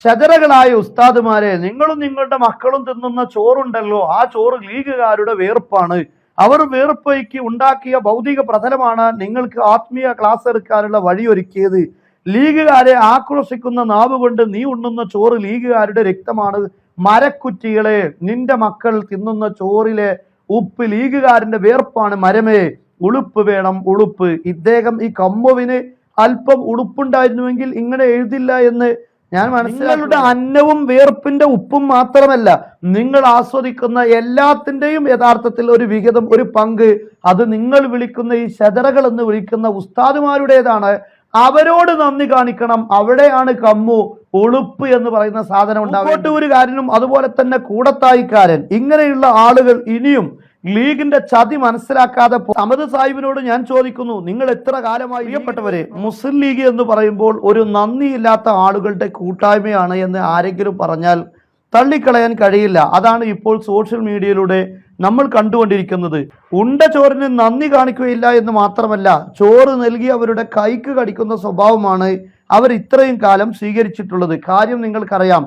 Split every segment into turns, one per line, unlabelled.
ശജറകളായ ഉസ്താദുമാരെ, നിങ്ങളും നിങ്ങളുടെ മക്കളും തിന്നുന്ന ചോറുണ്ടല്ലോ, ആ ചോറ് ലീഗുകാരുടെ വേർപ്പാണ്. അവർ വേർപ്പയ്ക്ക് ഉണ്ടാക്കിയ ഭൗതിക പ്രതലമാണ് നിങ്ങൾക്ക് ആത്മീയ ക്ലാസ് എടുക്കാനുള്ള വഴിയൊരുക്കിയത്. ലീഗുകാരെ ആക്രോശിക്കുന്ന നാവ് കൊണ്ട് നീ ഉണ്ണുന്ന ചോറ് ലീഗുകാരുടെ രക്തമാണ്. മരക്കുറ്റികളെ, നിന്റെ മക്കൾ തിന്നുന്ന ചോറിലെ ഉപ്പ് ലീഗുകാരന്റെ വേർപ്പാണ്. മരമേ, ഉളുപ്പ് വേണം, ഉളുപ്പ്. ഇദ്ദേഹം ഈ കമ്മുവിന് അല്പം ഉളുപ്പുണ്ടായിരുന്നുവെങ്കിൽ ഇങ്ങനെ എഴുതില്ല എന്ന് ഞാൻ മനസ്സിലാക്കിയുടെ അന്നവും വേർപ്പിന്റെ ഉപ്പും മാത്രമല്ല, നിങ്ങൾ ആസ്വദിക്കുന്ന എല്ലാത്തിന്റെയും യഥാർത്ഥത്തിൽ ഒരു വിഹിതം, ഒരു പങ്ക്, അത് നിങ്ങൾ വിളിക്കുന്ന ഈ ശജറകൾ എന്ന് വിളിക്കുന്ന ഉസ്താദുമാരുടേതാണ്. അവരോട് നന്ദി കാണിക്കണം. അവിടെയാണ് കമ്മു, ഉളുപ്പ് എന്ന് പറയുന്ന സാധനം ഉണ്ടാവും. ഒരു കാര്യനും അതുപോലെ തന്നെ കൂടത്തായിക്കാരൻ, ഇങ്ങനെയുള്ള ആളുകൾ ഇനിയും ലീഗിന്റെ ചതി മനസ്സിലാക്കാതെ സമദ് സാഹിബിനോട് ഞാൻ ചോദിക്കുന്നു, നിങ്ങൾ എത്ര കാലമായി പ്രിയപ്പെട്ടവരെ, മുസ്ലിം ലീഗ് എന്ന് പറയുമ്പോൾ ഒരു നന്ദിയില്ലാത്ത ആളുകളുടെ കൂട്ടായ്മയാണ് എന്ന് ആരെങ്കിലും പറഞ്ഞാൽ തള്ളിക്കളയാൻ കഴിയില്ല. അതാണ് ഇപ്പോൾ സോഷ്യൽ മീഡിയയിലൂടെ നമ്മൾ കണ്ടുകൊണ്ടിരിക്കുന്നത്. ഉണ്ട ചോറിന് നന്ദി കാണിക്കുകയില്ല എന്ന് മാത്രമല്ല, ചോറ് നൽകി അവരുടെ കൈക്ക് കടിക്കുന്ന സ്വഭാവമാണ് അവർ ഇത്രയും കാലം സ്വീകരിച്ചിട്ടുള്ളത്. കാര്യം നിങ്ങൾക്കറിയാം,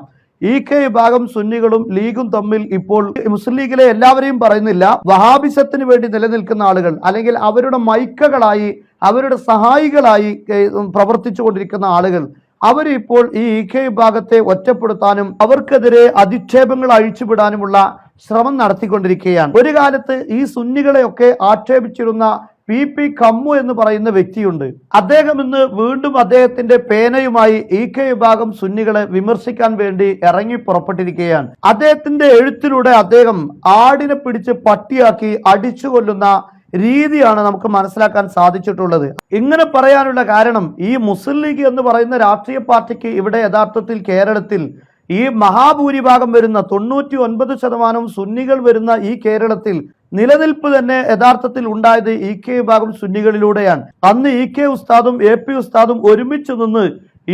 കെ വിഭാഗം സുന്നികളും ലീഗും തമ്മിൽ ഇപ്പോൾ മുസ്ലിം ലീഗിലെ എല്ലാവരെയും പറയുന്നില്ല, വഹാബിസത്തിന് വേണ്ടി നിലനിൽക്കുന്ന ആളുകൾ, അല്ലെങ്കിൽ അവരുടെ മൈക്കകളായി അവരുടെ സഹായികളായി പ്രവർത്തിച്ചു കൊണ്ടിരിക്കുന്ന ആളുകൾ, അവർ ഇപ്പോൾ കെ വിഭാഗത്തെ ഒറ്റപ്പെടുത്താനും അവർക്കെതിരെ അധിക്ഷേപങ്ങൾ അഴിച്ചുവിടാനുമുള്ള ശ്രമം നടത്തിക്കൊണ്ടിരിക്കുകയാണ്. ഒരു കാലത്ത് ഈ സുന്നികളെയൊക്കെ ആക്ഷേപിച്ചിരുന്ന പി കമ്മു എന്ന് പറയുന്ന വ്യക്തിയുണ്ട്. അദ്ദേഹം ഇന്ന് വീണ്ടും അദ്ദേഹത്തിന്റെ പേനയുമായി കെ വിഭാഗം സുന്നികളെ വിമർശിക്കാൻ വേണ്ടി ഇറങ്ങി പുറപ്പെട്ടിരിക്കുകയാണ്. അദ്ദേഹത്തിന്റെ എഴുത്തിലൂടെ അദ്ദേഹം ആടിനെ പിടിച്ച് പട്ടിയാക്കി അടിച്ചു കൊല്ലുന്ന രീതിയാണ് നമുക്ക് മനസ്സിലാക്കാൻ സാധിച്ചിട്ടുള്ളത്. ഇങ്ങനെ പറയാനുള്ള കാരണം, ഈ മുസ്ലിം ലീഗ് എന്ന് പറയുന്ന രാഷ്ട്രീയ പാർട്ടിക്ക് ഇവിടെ യഥാർത്ഥത്തിൽ കേരളത്തിൽ ഈ മഹാഭൂരിഭാഗം വരുന്ന 99% സുന്നികൾ വരുന്ന ഈ കേരളത്തിൽ നിലനിൽപ്പ് തന്നെ യഥാർത്ഥത്തിൽ ഉണ്ടായത് കെ വിഭാഗം സുന്നികളിലൂടെയാണ്. അന്ന് കെ ഉസ്താദും പി ഉസ്താദും ഒരുമിച്ച് നിന്ന്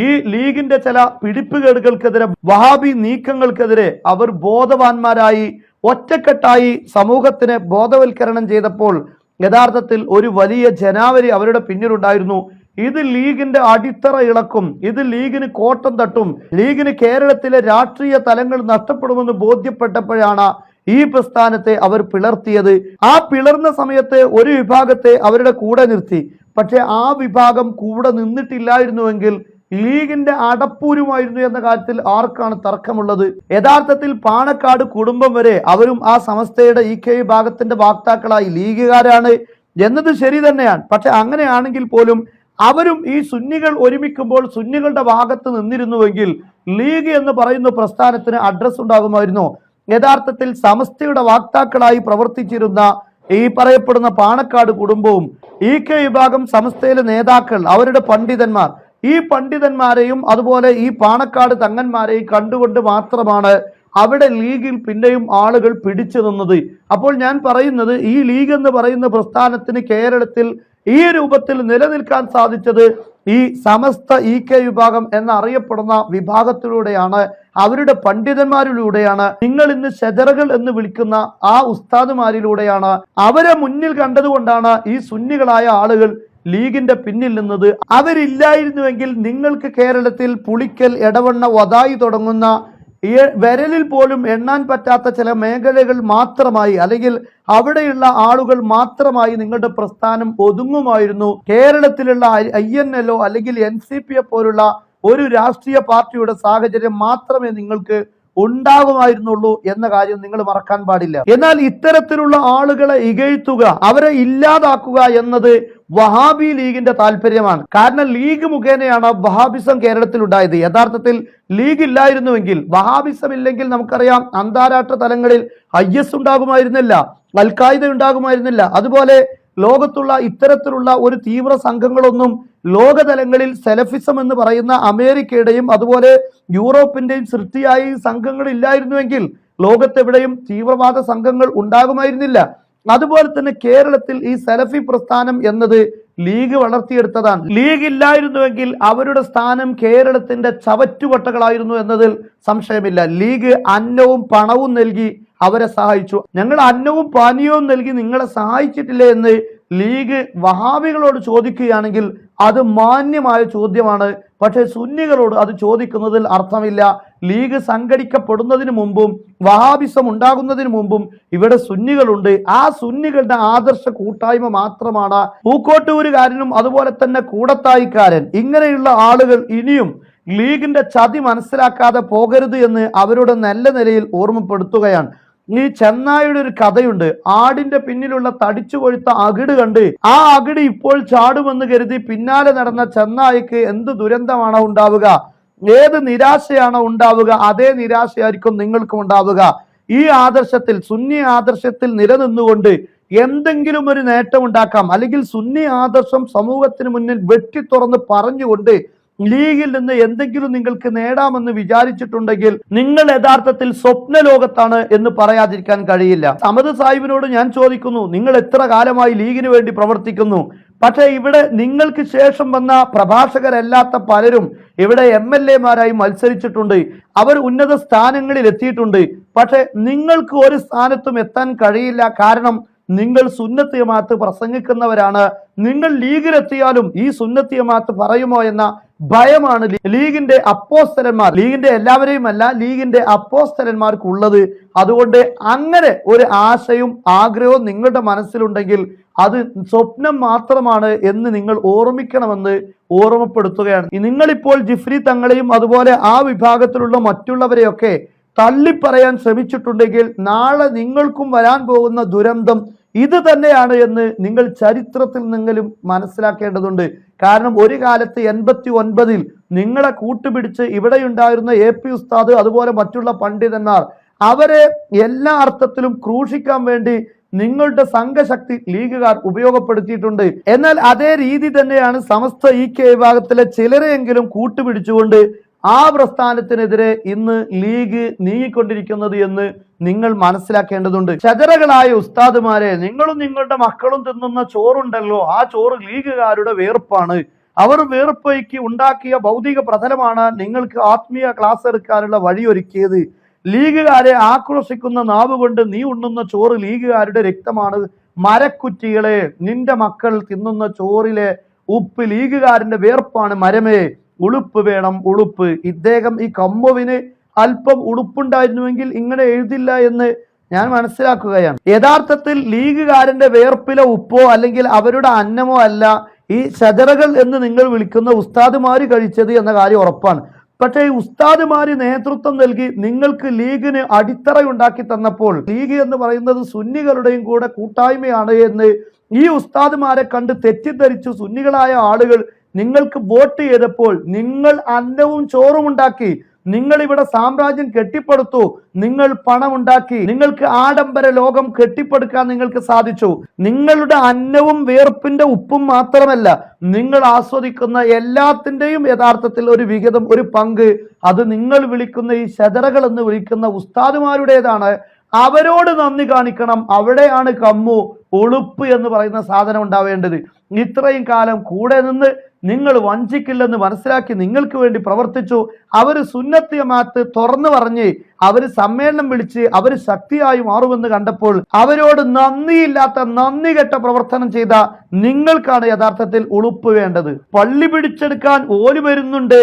ഈ ലീഗിന്റെ ചില പിടിപ്പുകേടുകൾക്കെതിരെ, വഹാബി നീക്കങ്ങൾക്കെതിരെ അവർ ബോധവാന്മാരായി ഒറ്റക്കെട്ടായി സമൂഹത്തിനെ ബോധവൽക്കരണം ചെയ്തപ്പോൾ യഥാർത്ഥത്തിൽ ഒരു വലിയ ജനാവലി അവരുടെ പിന്നിലുണ്ടായിരുന്നു. ഇത് ലീഗിന്റെ അടിത്തറ ഇളക്കും, ഇത് ലീഗിന് കോട്ടം തട്ടും, ലീഗിന് കേരളത്തിലെ രാഷ്ട്രീയ തലങ്ങൾ നഷ്ടപ്പെടുമെന്ന് ബോധ്യപ്പെട്ടപ്പോഴാണ് ഈ പ്രസ്ഥാനത്തെ അവർ പിളർത്തിയത്. ആ പിളർന്ന സമയത്ത് ഒരു വിഭാഗത്തെ അവരുടെ കൂടെ നിർത്തി. പക്ഷെ ആ വിഭാഗം കൂടെ നിന്നിട്ടില്ലായിരുന്നുവെങ്കിൽ ലീഗിന്റെ അടപ്പൂരുമായിരുന്നു എന്ന കാര്യത്തിൽ ആർക്കാണ് തർക്കമുള്ളത്? യഥാർത്ഥത്തിൽ പാണക്കാട് കുടുംബം വരെ അവരും ആ സമസ്തയുടെ കെ വിഭാഗത്തിന്റെ വാക്താക്കളായി ലീഗുകാരാണ് എന്നത് ശരി തന്നെയാണ്. പക്ഷെ അങ്ങനെയാണെങ്കിൽ പോലും അവരും ഈ സുന്നികൾ ഒരുമിക്കുമ്പോൾ സുന്നികളുടെ ഭാഗത്ത് നിന്നിരുന്നുവെങ്കിൽ ലീഗ് എന്ന് പറയുന്ന പ്രസ്ഥാനത്തിന് അഡ്രസ് ഉണ്ടാകുമായിരുന്നു. യഥാർത്ഥത്തിൽ സമസ്തയുടെ വാക്താക്കളായി പ്രവർത്തിച്ചിരുന്ന ഈ പറയപ്പെടുന്ന പാണക്കാട് കുടുംബവും കെ വിഭാഗം സമസ്തയിലെ നേതാക്കൾ, അവരുടെ പണ്ഡിതന്മാർ, ഈ പണ്ഡിതന്മാരെയും അതുപോലെ ഈ പാണക്കാട് തങ്ങന്മാരെയും കണ്ടുകൊണ്ട് മാത്രമാണ് അവിടെ ലീഗിൽ പിന്നെയും ആളുകൾ പിടിച്ചു നിന്നത്. അപ്പോൾ ഞാൻ പറയുന്നത്, ഈ ലീഗ് എന്ന് പറയുന്ന പ്രസ്ഥാനത്തിന് കേരളത്തിൽ ഈ രൂപത്തിൽ നിലനിൽക്കാൻ സാധിച്ചത് ഈ സമസ്ത കെ വിഭാഗം എന്നറിയപ്പെടുന്ന വിഭാഗത്തിലൂടെയാണ്, അവരുടെ പണ്ഡിതന്മാരിലൂടെയാണ്. നിങ്ങൾ ഇന്ന് ഷജറകൾ എന്ന് വിളിക്കുന്ന ആ ഉസ്താദുമാരിലൂടെയാണ്. അവരെ മുന്നിൽ കണ്ടതുകൊണ്ടാണ് ഈ സുന്നികളായ ആളുകൾ ലീഗിന്റെ പിന്നിൽ നിന്നത്. അവരില്ലായിരുന്നുവെങ്കിൽ നിങ്ങൾക്ക് കേരളത്തിൽ പുളിക്കൽ, എടവണ്ണ, വതായി തുടങ്ങുന്ന വിരലിൽ പോലും എണ്ണാൻ പറ്റാത്ത ചില മേഖലകൾ മാത്രമായി, അല്ലെങ്കിൽ അവിടെയുള്ള ആളുകൾ മാത്രമായി നിങ്ങളുടെ പ്രസ്ഥാനം ഒതുങ്ങുമായിരുന്നു. കേരളത്തിലുള്ള INLO അല്ലെങ്കിൽ NCP പോലുള്ള ഒരു രാഷ്ട്രീയ പാർട്ടിയുടെ സാഹചര്യം മാത്രമേ നിങ്ങൾക്ക് ഉണ്ടാകുമായിരുന്നുള്ളൂ എന്ന കാര്യം നിങ്ങൾ മറക്കാൻ പാടില്ല. എന്നാൽ ഇത്തരത്തിലുള്ള ആളുകളെ ഇകഴ്ത്തുക, അവരെ ഇല്ലാതാക്കുക എന്നത് വഹാബി ലീഗിന്റെ താല്പര്യമാണ്. കാരണം ലീഗ് മുഖേനയാണ് വഹാബിസം കേരളത്തിൽ ഉണ്ടായത്. യഥാർത്ഥത്തിൽ ലീഗ് ഇല്ലായിരുന്നുവെങ്കിൽ, വഹാബിസം ഇല്ലെങ്കിൽ നമുക്കറിയാം അന്താരാഷ്ട്ര തലങ്ങളിൽ IS ഉണ്ടാകുമായിരുന്നില്ല, അൽ-ഖായിദ ഉണ്ടാകുമായിരുന്നില്ല. അതുപോലെ ലോകത്തുള്ള ഇത്തരത്തിലുള്ള ഒരു തീവ്ര സംഘങ്ങളൊന്നും ലോകതലങ്ങളിൽ സെലഫിസം എന്ന് പറയുന്ന അമേരിക്കയുടെയും അതുപോലെ യൂറോപ്പിന്റെയും സൃഷ്ടിയായ സംഘങ്ങൾ ഇല്ലായിരുന്നുവെങ്കിൽ ലോകത്തെവിടെയും തീവ്രവാദ സംഘങ്ങൾ ഉണ്ടാകുമായിരുന്നില്ല. അതുപോലെ തന്നെ കേരളത്തിൽ ഈ സലഫി പ്രസ്ഥാനം എന്നത് ലീഗ് വളർത്തിയെടുത്തതാണ്. ലീഗ് ഇല്ലായിരുന്നുവെങ്കിൽ അവരുടെ സ്ഥാനം കേരളത്തിന്റെ ചവറ്റുകൊട്ടകളായിരുന്നു എന്നതിൽ സംശയമില്ല. ലീഗ് അന്നവും പണവും നൽകി അവരെ സഹായിച്ചു. ഞങ്ങൾ അന്നവും പാനീയവും നൽകി നിങ്ങളെ സഹായിച്ചിട്ടില്ലേ എന്ന് ലീഗ് വഹാബികളോട് ചോദിക്കുകയാണെങ്കിൽ അത് മാന്യമായ ചോദ്യമാണ്. പക്ഷേ സുന്നികളോട് അത് ചോദിക്കുന്നതിൽ അർത്ഥമില്ല. ലീഗ് സംഘടിക്കപ്പെടുന്നതിന് മുമ്പും വഹാബിസം ഉണ്ടാകുന്നതിന് മുമ്പും ഇവിടെ സുന്നികളുണ്ട്. ആ സുന്നികളുടെ ആദർശ കൂട്ടായ്മ മാത്രമാണ് പൂക്കോട്ടൂരുകാരനും അതുപോലെ തന്നെ കൂടത്തായിക്കാരൻ ഇങ്ങനെയുള്ള ആളുകൾ ഇനിയും ലീഗിന്റെ ചതി മനസ്സിലാക്കാതെ പോകരുത് എന്ന് അവരുടെ നല്ല നിലയിൽ ഓർമ്മപ്പെടുത്തുകയാണ്. ഈ ചെന്നായുടെ ഒരു കഥയുണ്ട്. ആടിന്റെ പിന്നിലുള്ള തടിച്ചു കൊഴുത്ത അകിട് കണ്ട് ആ അകിട് ഇപ്പോൾ ചാടുമെന്ന് കരുതി പിന്നാലെ നടന്ന ചെന്നായ്ക്ക് എന്ത് ദുരന്തമാണോ ഉണ്ടാവുക, ഏത് നിരാശയാണോ ഉണ്ടാവുക, അതേ നിരാശയായിരിക്കും നിങ്ങൾക്കും ഉണ്ടാവുക. ഈ ആദർശത്തിൽ, സുന്നി ആദർശത്തിൽ നിലനിന്നുകൊണ്ട് എന്തെങ്കിലും ഒരു നേട്ടം ഉണ്ടാക്കാം, അല്ലെങ്കിൽ സുന്നി ആദർശം സമൂഹത്തിന് മുന്നിൽ വെട്ടി തുറന്ന് പറഞ്ഞുകൊണ്ട് ലീഗിൽ നിന്ന് എന്തെങ്കിലും നിങ്ങൾക്ക് നേടാമെന്ന് വിചാരിച്ചിട്ടുണ്ടെങ്കിൽ നിങ്ങൾ യഥാർത്ഥത്തിൽ സ്വപ്ന ലോകത്താണ് എന്ന് പറയാതിരിക്കാൻ കഴിയില്ല. സമദ് സാഹിബിനോട് ഞാൻ ചോദിക്കുന്നു, നിങ്ങൾ എത്ര കാലമായി ലീഗിന് വേണ്ടി പ്രവർത്തിക്കുന്നു? പക്ഷെ ഇവിടെ നിങ്ങൾക്ക് ശേഷം വന്ന പ്രഭാഷകരല്ലാത്ത പലരും ഇവിടെ MLA-മാരായി മത്സരിച്ചിട്ടുണ്ട്, അവർ ഉന്നത സ്ഥാനങ്ങളിൽ എത്തിയിട്ടുണ്ട്. പക്ഷെ നിങ്ങൾക്ക് ഒരു സ്ഥാനത്തും എത്താൻ കഴിയില്ല. കാരണം നിങ്ങൾ സുന്നത്ത് ജമാഅത്ത് പ്രസംഗിക്കുന്നവരാണ്. നിങ്ങൾ ലീഗിലെത്തിയാലും ഈ സുന്നത്ത് ജമാഅത്ത് പറയുമോ എന്ന ഭയമാണ് ലീഗിന്റെ അപ്പോസ്തലന്മാർ, ലീഗിന്റെ എല്ലാവരെയും അല്ല, ലീഗിന്റെ അപ്പോസ്തലന്മാർക്കുള്ളത്. അതുകൊണ്ട് അങ്ങനെ ഒരു ആശയും ആഗ്രഹവും നിങ്ങളുടെ മനസ്സിലുണ്ടെങ്കിൽ അത് സ്വപ്നം മാത്രമാണ് എന്ന് നിങ്ങൾ ഓർമ്മിക്കണമെന്ന് ഓർമ്മപ്പെടുത്തുകയാണ്. നിങ്ങളിപ്പോൾ ജിഫ്രി തങ്ങളെയും അതുപോലെ ആ വിഭാഗത്തിലുള്ള മറ്റുള്ളവരെയൊക്കെ തള്ളിപ്പറയാൻ ശ്രമിച്ചിട്ടുണ്ടെങ്കിൽ നാളെ നിങ്ങൾക്കും വരാൻ പോകുന്ന ദുരന്തം ഇത് തന്നെയാണ് എന്ന് നിങ്ങൾ ചരിത്രത്തിൽ നിന്നെങ്കിലും മനസ്സിലാക്കേണ്ടതുണ്ട്. കാരണം ഒരു കാലത്ത് 89-ൽ നിങ്ങളെ കൂട്ടുപിടിച്ച് ഇവിടെയുണ്ടായിരുന്ന AP ഉസ്താദ് അതുപോലെ മറ്റുള്ള പണ്ഡിതന്മാർ അവരെ എല്ലാ അർത്ഥത്തിലും ക്രൂശിക്കാൻ വേണ്ടി നിങ്ങളുടെ സംഘശക്തി ലീഗുകാർ ഉപയോഗപ്പെടുത്തിയിട്ടുണ്ട്. എന്നാൽ അതേ രീതി തന്നെയാണ് സമസ്ത EK വിഭാഗത്തിലെ ചിലരെയെങ്കിലും കൂട്ടുപിടിച്ചുകൊണ്ട് ആ പ്രസ്ഥാനത്തിനെതിരെ ഇന്ന് ലീഗ് നീങ്ങിക്കൊണ്ടിരിക്കുന്നത് എന്ന് നിങ്ങൾ മനസ്സിലാക്കേണ്ടതുണ്ട്. ചതറകളായ ഉസ്താദുമാരെ, നിങ്ങളും നിങ്ങളുടെ മക്കളും തിന്നുന്ന ചോറുണ്ടല്ലോ, ആ ചോറ് ലീഗുകാരുടെ വേർപ്പാണ്. അവർ വേർപ്പയ്ക്ക് ഉണ്ടാക്കിയ ഭൗതിക പ്രതലമാണ് നിങ്ങൾക്ക് ആത്മീയ ക്ലാസ് എടുക്കാനുള്ള വഴിയൊരുക്കിയത്. ലീഗുകാരെ ആക്രോശിക്കുന്ന നാവ് കൊണ്ട് നീ ഉണ്ണുന്ന ചോറ് ലീഗുകാരുടെ രക്തമാണ്. മരക്കുറ്റികളെ, നിന്റെ മക്കൾ തിന്നുന്ന ചോറിലെ ഉപ്പ് ലീഗുകാരന്റെ വേർപ്പാണ്. മരമേ, ഉളുപ്പ് വേണം, ഉളുപ്പ്. ഇദ്ദേഹം ഈ കമ്മുവിന് അല്പം ഉളുപ്പുണ്ടായിരുന്നുവെങ്കിൽ ഇങ്ങനെ എഴുതില്ല എന്ന് ഞാൻ മനസ്സിലാക്കുകയാണ്. യഥാർത്ഥത്തിൽ ലീഗുകാരന്റെ വേർപ്പിലെ ഉപ്പോ അല്ലെങ്കിൽ അവരുടെ അന്നമോ അല്ല ഈ ഷജറകൾ എന്ന് നിങ്ങൾ വിളിക്കുന്ന ഉസ്താദുമാര് കഴിച്ചത് എന്ന കാര്യം ഉറപ്പാണ്. പക്ഷേ ഈ ഉസ്താദുമാര് നേതൃത്വം നൽകി നിങ്ങൾക്ക് ലീഗിന് അടിത്തറയുണ്ടാക്കി തന്നപ്പോൾ, ലീഗ് എന്ന് പറയുന്നത് സുന്നികളുടെയും കൂടെ കൂട്ടായ്മയാണ് എന്ന് ഈ ഉസ്താദുമാരെ കണ്ട് തെറ്റിദ്ധരിച്ചു സുന്നികളായ ആളുകൾ നിങ്ങൾക്ക് വോട്ട് ചെയ്തപ്പോൾ നിങ്ങൾ അന്നവും ചോറും ഉണ്ടാക്കി, നിങ്ങൾ ഇവിടെ സാമ്രാജ്യം കെട്ടിപ്പടുത്തു, നിങ്ങൾ പണമുണ്ടാക്കി, നിങ്ങൾക്ക് ആഡംബര ലോകം കെട്ടിപ്പടുക്കാൻ നിങ്ങൾക്ക് സാധിച്ചു. നിങ്ങളുടെ അന്നവും വേർപ്പിന്റെ ഉപ്പും മാത്രമല്ല, നിങ്ങൾ ആസ്വദിക്കുന്ന എല്ലാത്തിന്റെയും യഥാർത്ഥത്തിൽ ഒരു വിഹിതം, ഒരു പങ്ക് അത് നിങ്ങൾ വിളിക്കുന്ന ഈ ശതറകൾ എന്ന് വിളിക്കുന്ന ഉസ്താദുമാരുടേതാണ്. അവരോട് നന്ദി കാണിക്കണം. അവിടെയാണ് കമ്മു, ഒളുപ്പ് എന്ന് പറയുന്ന സാധനം ഉണ്ടാവേണ്ടത്. ഇത്രയും കാലം കൂടെ നിന്ന് നിങ്ങൾ വഞ്ചിക്കില്ലെന്ന് മനസ്സിലാക്കി നിങ്ങൾക്ക് വേണ്ടി പ്രവർത്തിച്ചു. അവര് സുന്നത്ത് ജമാഅത്ത് തുറന്നു പറഞ്ഞ് അവര് സമ്മേളനം വിളിച്ച് അവര് ശക്തിയായി മാറുമെന്ന് കണ്ടപ്പോൾ അവരോട് നന്ദിയില്ലാത്ത, നന്ദി കെട്ട പ്രവർത്തനം ചെയ്ത നിങ്ങൾക്കാണ് യഥാർത്ഥത്തിൽ ഉളുപ്പ് വേണ്ടത്. പള്ളി പിടിച്ചെടുക്കാൻ ഓടി വരുന്നുണ്ട്,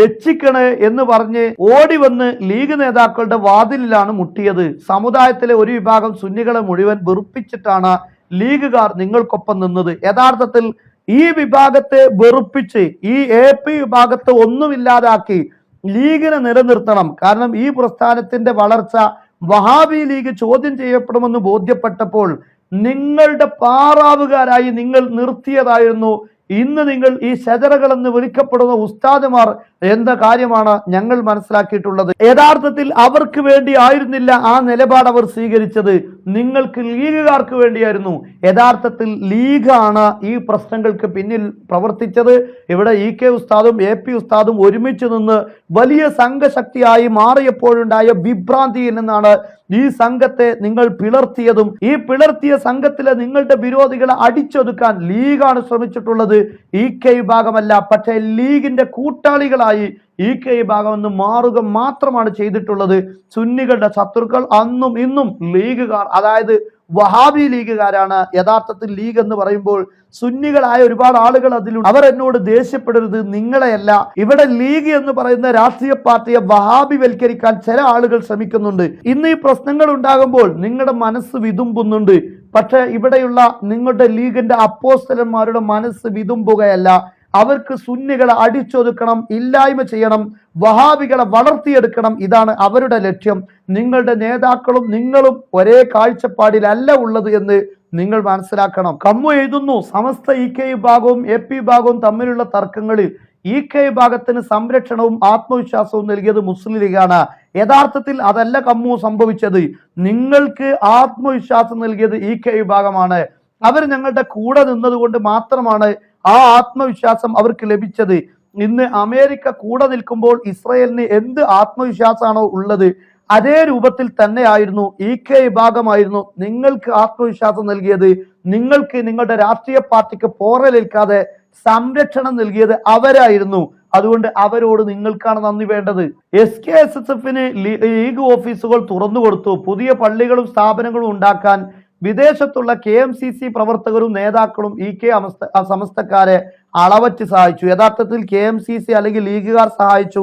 ലജ്ജിക്കണേ എന്ന് പറഞ്ഞ് ഓടി വന്ന് ലീഗ് നേതാക്കളുടെ വാതിലിലാണ് മുട്ടിയത്. സമുദായത്തിലെ ഒരു വിഭാഗം സുന്നികളെ മുഴുവൻ വെറുപ്പിച്ചിട്ടാണ് ലീഗുകാർ നിങ്ങൾക്കൊപ്പം നിന്നത്. യഥാർത്ഥത്തിൽ ഈ വിഭാഗത്തെ വെറുപ്പിച്ച് ഈ AP വിഭാഗത്തെ ഒന്നുമില്ലാതാക്കി ലീഗിനെ നിലനിർത്തണം. കാരണം ഈ പ്രസ്ഥാനത്തിന്റെ വളർച്ച വഹാബി ലീഗ് ചോദ്യം ചെയ്യപ്പെടുമെന്ന് ബോധ്യപ്പെട്ടപ്പോൾ നിങ്ങളുടെ പാറാവുകാരായി നിങ്ങൾ നിർത്തിയതായിരുന്നു. ഇന്ന് നിങ്ങൾ ഈ ശജറകൾ എന്ന് വിളിക്കപ്പെടുന്ന ഉസ്താദുമാർ എന്ന കാര്യമാണ് ഞങ്ങൾ മനസ്സിലാക്കിയിട്ടുള്ളത്. യഥാർത്ഥത്തിൽ അവർക്ക് വേണ്ടി ആയിരുന്നില്ല ആ നിലപാട് അവർ സ്വീകരിച്ചത്, നിങ്ങൾക്ക് ലീഗുകാർക്ക് വേണ്ടിയായിരുന്നു. യഥാർത്ഥത്തിൽ ലീഗാണ് ഈ പ്രശ്നങ്ങൾക്ക് പിന്നിൽ പ്രവർത്തിച്ചത്. ഇവിടെ EK ഉസ്താദും AP ഉസ്താദും ഒരുമിച്ച് നിന്ന് വലിയ സംഘശക്തിയായി മാറിയപ്പോഴുണ്ടായ വിഭ്രാന്തിയിൽ നിന്നാണ് ഈ സംഘത്തെ നിങ്ങൾ പിളർത്തിയതും. ഈ പിളർത്തിയ സംഘത്തിലെ നിങ്ങളുടെ വിരോധികളെ അടിച്ചൊതുക്കാൻ ലീഗാണ് ശ്രമിച്ചിട്ടുള്ളത്, EK വിഭാഗമല്ല. പക്ഷേ ലീഗിന്റെ കൂട്ടാളികളായി EK വിഭാഗം എന്ന് മാറുക മാത്രമാണ് ചെയ്തിട്ടുള്ളത്. സുന്നികളുടെ ശത്രുക്കൾ അന്നും ഇന്നും ലീഗുകാർ, അതായത് വഹാബി ലീഗുകാരാണ്. യഥാർത്ഥത്തിൽ ലീഗ് എന്ന് പറയുമ്പോൾ സുന്നികളായ ഒരുപാട് ആളുകൾ അതിലുണ്ട്. അവർ എന്നോട് ദേഷ്യപ്പെടരുത്, നിങ്ങളെയല്ല. ഇവിടെ ലീഗ് എന്ന് പറയുന്ന രാഷ്ട്രീയ പാർട്ടിയെ വഹാബിവൽക്കരിക്കാൻ ചില ആളുകൾ ശ്രമിക്കുന്നുണ്ട്. ഇന്ന് ഈ പ്രശ്നങ്ങൾ ഉണ്ടാകുമ്പോൾ നിങ്ങളുടെ മനസ്സ് വിതുമ്പുന്നുണ്ട്. പക്ഷെ ഇവിടെയുള്ള നിങ്ങളുടെ ലീഗിന്റെ അപ്പോസ്തലന്മാരുടെ മനസ്സ് വിതുമ്പുകയല്ല. അവർക്ക് സുന്നികളെ അടിച്ചൊതുക്കണം, ഇല്ലായ്മ ചെയ്യണം, വഹാബികളെ വളർത്തിയെടുക്കണം. ഇതാണ് അവരുടെ ലക്ഷ്യം. നിങ്ങളുടെ നേതാക്കളും നിങ്ങളും ഒരേ കാഴ്ചപ്പാടിലല്ല ഉള്ളത് എന്ന് നിങ്ങൾ മനസ്സിലാക്കണം. കമ്മു എഴുതുന്നു, സമസ്ത EK വിഭാഗവും AP വിഭാഗവും തമ്മിലുള്ള തർക്കങ്ങളിൽ EK വിഭാഗത്തിന് സംരക്ഷണവും ആത്മവിശ്വാസവും നൽകിയത് മുസ്ലിം ലീഗാണ്. യഥാർത്ഥത്തിൽ അതല്ല കമ്മു സംഭവിച്ചത്. നിങ്ങൾക്ക് ആത്മവിശ്വാസം നൽകിയത് EK വിഭാഗമാണ്. അവർ ഞങ്ങളുടെ കൂടെ നിന്നതുകൊണ്ട് മാത്രമാണ് ആ ആത്മവിശ്വാസം അവർക്ക് ലഭിച്ചത്. ഇന്ന് അമേരിക്ക കൂടെ നിൽക്കുമ്പോൾ ഇസ്രയേലിന് എന്ത് ആത്മവിശ്വാസമാണോ ഉള്ളത്, അതേ രൂപത്തിൽ തന്നെയായിരുന്നു EK വിഭാഗമായിരുന്നു നിങ്ങൾക്ക് ആത്മവിശ്വാസം നൽകിയത്. നിങ്ങൾക്ക് നിങ്ങളുടെ രാഷ്ട്രീയ പാർട്ടിക്ക് പോറലേൽക്കാതെ സംരക്ഷണം നൽകിയത് അവരായിരുന്നു. അതുകൊണ്ട് അവരോട് നിങ്ങൾക്കാണ് നന്ദി വേണ്ടത്. SKSSFന് ലീഗ് ഓഫീസുകൾ തുറന്നു കൊടുത്തു. പുതിയ പള്ളികളും സ്ഥാപനങ്ങളും ഉണ്ടാക്കാൻ വിദേശത്തുള്ള KMCC പ്രവർത്തകരും നേതാക്കളും EK സമസ്തക്കാരെ അളവറ്റ് സഹായിച്ചു. യഥാർത്ഥത്തിൽ KMCC അല്ലെങ്കിൽ ലീഗുകാർ സഹായിച്ചു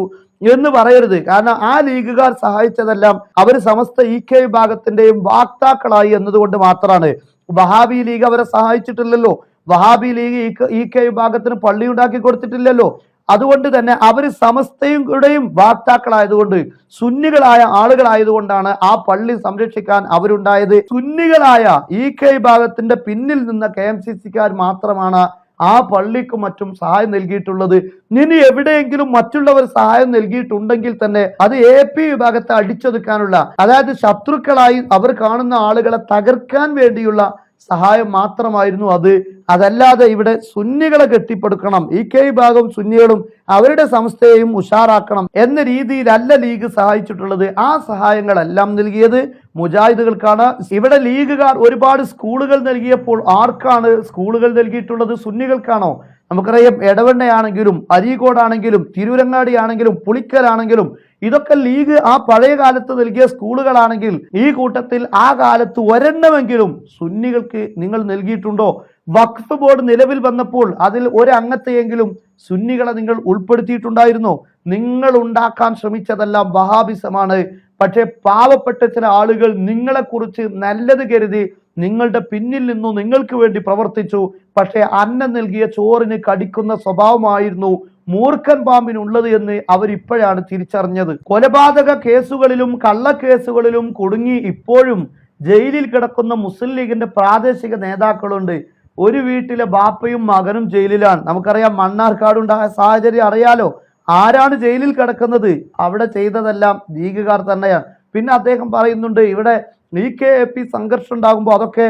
എന്ന് പറയരുത്. കാരണം ആ ലീഗുകാർ സഹായിച്ചതെല്ലാം അവർ സമസ്ത EK വിഭാഗത്തിന്റെയും വാക്താക്കളായി എന്നതുകൊണ്ട് മാത്രമാണ്. വഹാബി ലീഗ് അവരെ സഹായിച്ചിട്ടില്ലല്ലോ. വഹാബി ലീഗ് EK വിഭാഗത്തിന് പള്ളി ഉണ്ടാക്കി കൊടുത്തിട്ടില്ലല്ലോ. അതുകൊണ്ട് തന്നെ അവർ സമസ്തയുടെയും വാക്താക്കളായതുകൊണ്ട്, സുന്നികളായ ആളുകളായതുകൊണ്ടാണ് ആ പള്ളി സംരക്ഷിക്കാൻ അവരുണ്ടായത്. സുന്നികളായ EK വിഭാഗത്തിന്റെ പിന്നിൽ നിന്ന KMCCക്കാർ മാത്രമാണ് ആ പള്ളിക്കും മറ്റും സഹായം നൽകിയിട്ടുള്ളത്. ഇനി എവിടെയെങ്കിലും മറ്റുള്ളവർ സഹായം നൽകിയിട്ടുണ്ടെങ്കിൽ തന്നെ അത് AP വിഭാഗത്തെ അടിച്ചൊതുക്കാനുള്ള, അതായത് ശത്രുക്കളായി അവർ കാണുന്ന ആളുകളെ തകർക്കാൻ വേണ്ടിയുള്ള സഹായം മാത്രമായിരുന്നു അത്. അതല്ലാതെ ഇവിടെ സുന്നികളെ കെട്ടിപ്പടുക്കണം, EK വിഭാഗവും സുന്നികളും അവരുടെ സംസ്ഥയെയും ഉഷാറാക്കണം എന്ന രീതിയിലല്ല ലീഗ് സഹായിച്ചിട്ടുള്ളത്. ആ സഹായങ്ങളെല്ലാം നൽകിയത് മുജാഹിദുകൾക്കാണ്. ഇവിടെ ലീഗുകാർ ഒരുപാട് സ്കൂളുകൾ നൽകിയപ്പോൾ ആർക്കാണ് സ്കൂളുകൾ നൽകിയിട്ടുള്ളത്? സുന്നികൾക്കാണോ? നമുക്കറിയാം, എടവണ്ണയാണെങ്കിലും അരീക്കോടാണെങ്കിലും തിരൂരങ്ങാടി ആണെങ്കിലും പുളിക്കലാണെങ്കിലും ഇതൊക്കെ ലീഗ് ആ പഴയ കാലത്ത് നൽകിയ സ്കൂളുകളാണെങ്കിൽ ഈ കൂട്ടത്തിൽ ആ കാലത്ത് ഒരെണ്ണമെങ്കിലും സുന്നികൾക്ക് നിങ്ങൾ നൽകിയിട്ടുണ്ടോ? വഖഫ് ബോർഡ് നിലവിൽ വന്നപ്പോൾ അതിൽ ഒരംഗത്തെയെങ്കിലും സുന്നികളെ നിങ്ങൾ ഉൾപ്പെടുത്തിയിട്ടുണ്ടായിരുന്നോ? നിങ്ങൾ ഉണ്ടാക്കാൻ ശ്രമിച്ചതെല്ലാം വഹാബിസമാണ്. പക്ഷെ പാവപ്പെട്ട ചില ആളുകൾ നിങ്ങളെക്കുറിച്ച് നല്ലത് കരുതി നിങ്ങളുടെ പിന്നിൽ നിന്നു നിങ്ങൾക്ക് വേണ്ടി പ്രവർത്തിച്ചു. പക്ഷെ അന്നം നൽകിയ ചോറിന് കടിക്കുന്ന സ്വഭാവമായിരുന്നു മൂർഖൻ പാമ്പിനുള്ളത് എന്ന് അവരിപ്പോഴാണ് തിരിച്ചറിഞ്ഞത്. കൊലപാതക കേസുകളിലും കള്ളക്കേസുകളിലും കുടുങ്ങി ഇപ്പോഴും ജയിലിൽ കിടക്കുന്ന മുസ്ലിം ലീഗിന്റെ പ്രാദേശിക നേതാക്കളുണ്ട്. ഒരു വീട്ടിലെ ബാപ്പയും മകനും ജയിലിലാണ്. നമുക്കറിയാം, മണ്ണാർക്കാടുണ്ടായ സാഹചര്യം അറിയാലോ. ആരാണ് ജയിലിൽ കിടക്കുന്നത്? അവിടെ ചെയ്തതെല്ലാം ലീഗുകാർ തന്നെയാണ്. പിന്നെ അദ്ദേഹം പറയുന്നുണ്ട്, ഇവിടെ EK-AP സംഘർഷം ഉണ്ടാകുമ്പോൾ അതൊക്കെ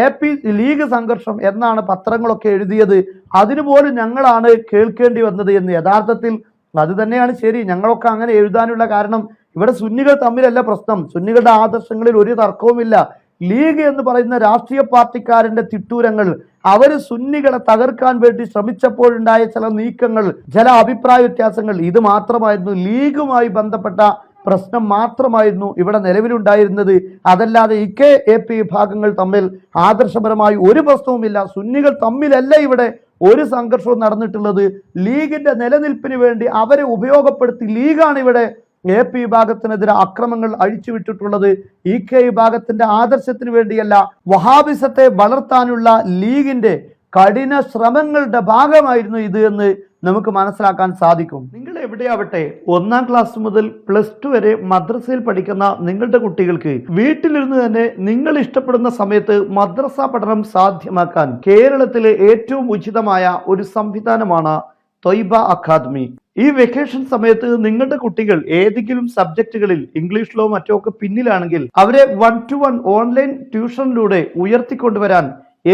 AP ലീഗ് സംഘർഷം എന്നാണ് പത്രങ്ങളൊക്കെ എഴുതിയത്. അതിനുപോലും ഞങ്ങളാണ് കേൾക്കേണ്ടി വന്നത് എന്ന്. യഥാർത്ഥത്തിൽ അത് തന്നെയാണ് ശരി. ഞങ്ങളൊക്കെ അങ്ങനെ എഴുതാനുള്ള കാരണം ഇവിടെ സുന്നികൾ തമ്മിലല്ല പ്രശ്നം. സുന്നികളുടെ ആദർശങ്ങളിൽ ഒരു തർക്കവുമില്ല. ലീഗ് എന്ന് പറയുന്ന രാഷ്ട്രീയ പാർട്ടിക്കാരന്റെ തിട്ടൂരങ്ങൾ, അവര് സുന്നികളെ തകർക്കാൻ വേണ്ടി ശ്രമിച്ചപ്പോഴുണ്ടായ ചില നീക്കങ്ങൾ, ചില അഭിപ്രായ വ്യത്യാസങ്ങൾ, ഇത് മാത്രമായിരുന്നു. ലീഗുമായി ബന്ധപ്പെട്ട പ്രശ്നം മാത്രമായിരുന്നു ഇവിടെ നിലവിലുണ്ടായിരുന്നത്. അതല്ലാതെ EK-AP വിഭാഗങ്ങൾ തമ്മിൽ ആദർശപരമായി ഒരു പ്രശ്നവുമില്ല. സുന്നികൾ തമ്മിലല്ല ഇവിടെ ഒരു സംഘർഷവും നടന്നിട്ടുള്ളത്. ലീഗിന്റെ നിലനിൽപ്പിന് വേണ്ടി അവരെ ഉപയോഗപ്പെടുത്തി ലീഗാണ് ഇവിടെ AP വിഭാഗത്തിനെതിരെ അക്രമങ്ങൾ അഴിച്ചുവിട്ടിട്ടുള്ളത്. EK വിഭാഗത്തിന്റെ ആദർശത്തിന് വേണ്ടിയല്ല, വഹാബിസത്തെ വളർത്താനുള്ള ലീഗിന്റെ കഠിന ശ്രമങ്ങളുടെ ഭാഗമായിരുന്നു ഇത് എന്ന് നമുക്ക് മനസ്സിലാക്കാൻ സാധിക്കും. നിങ്ങൾ എവിടെയാവട്ടെ, 1ാം ക്ലാസ് മുതൽ +2 വരെ മദ്രസയിൽ പഠിക്കുന്ന നിങ്ങളുടെ കുട്ടികൾക്ക് വീട്ടിലിരുന്ന് തന്നെ നിങ്ങൾ ഇഷ്ടപ്പെടുന്ന സമയത്ത് മദ്രസ പഠനം സാധ്യമാക്കാൻ കേരളത്തിലെ ഏറ്റവും ഉചിതമായ ഒരു സംവിധാനമാണ് ത്വയ്ബ അക്കാദമി. ഈ വെക്കേഷൻ സമയത്ത് നിങ്ങളുടെ കുട്ടികൾ ഏതെങ്കിലും സബ്ജക്റ്റുകളിൽ ഇംഗ്ലീഷിലോ മറ്റോ ഒക്കെ പിന്നിലാണെങ്കിൽ അവരെ 1-to-1 ഓൺലൈൻ ട്യൂഷനിലൂടെ ഉയർത്തിക്കൊണ്ടുവരാൻ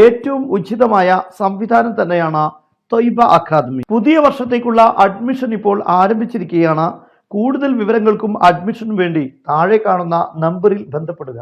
ഏറ്റവും ഉചിതമായ സംവിധാനം തന്നെയാണ് ത്വയ്ബ അക്കാദമി. പുതിയ വർഷത്തേക്കുള്ള അഡ്മിഷൻ ഇപ്പോൾ ആരംഭിച്ചിരിക്കുകയാണ്. കൂടുതൽ വിവരങ്ങൾക്കും അഡ്മിഷനും വേണ്ടി താഴെ കാണുന്ന നമ്പറിൽ ബന്ധപ്പെടുക.